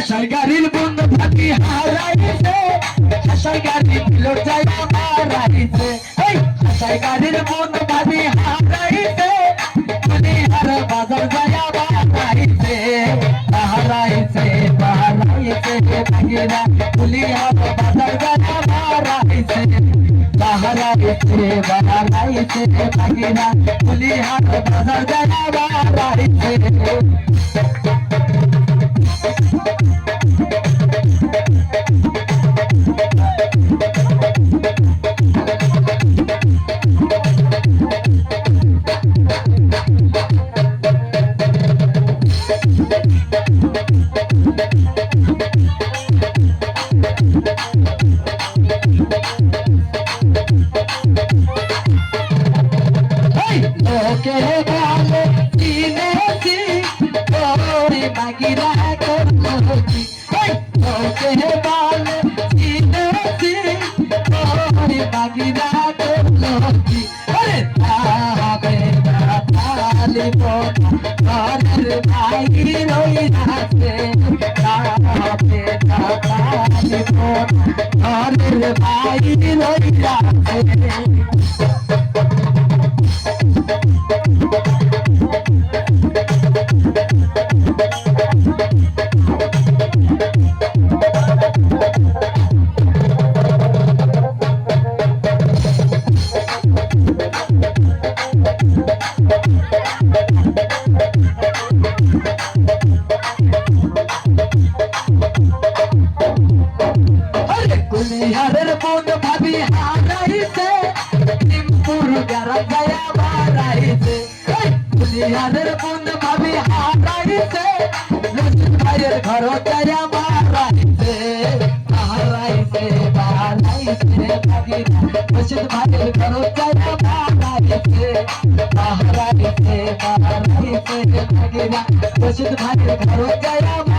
আশার গাড়ির বন্ধু ভাবি হারাইছে আশার গাড়ি পিলোর যায় মারাইছে এই আশার গাড়ির বন্ধু ভাবি হারাইছে কুলিহার বাজার যায় মারাইছে হারাইছে হারাইছে ভাগিরা কুলিহার বাজার যায় মারাইছে হারাইছে হারাইছে ভাগিরা কুলিহার বাজার যায় মারাইছে লোকে বলে চিনেছি তোরে মাগিরা করছি লোকে বলে চিনেছি তোরে মাগিরা করছি আরে তাবে তালি ঘরের ভাই রই আছে তাবে তালি ঘরের ভাই রই আছে কুলিহারের বোন ভাবি হারাইছে টিম্পুর গারা গায়া মারাইছে কুলিহারের বোন ভাবি হারাইছে রশিদ ভাইয়ের ঘর গায়া মারাইছে হারাইছে হারাইছে ভাগিরা রশিদ ভাইয়ের ঘর গায়া মারাইছে হারাইছে হারাইছে ভাগিরা রশিদ ভাইয়ের ঘর গায়া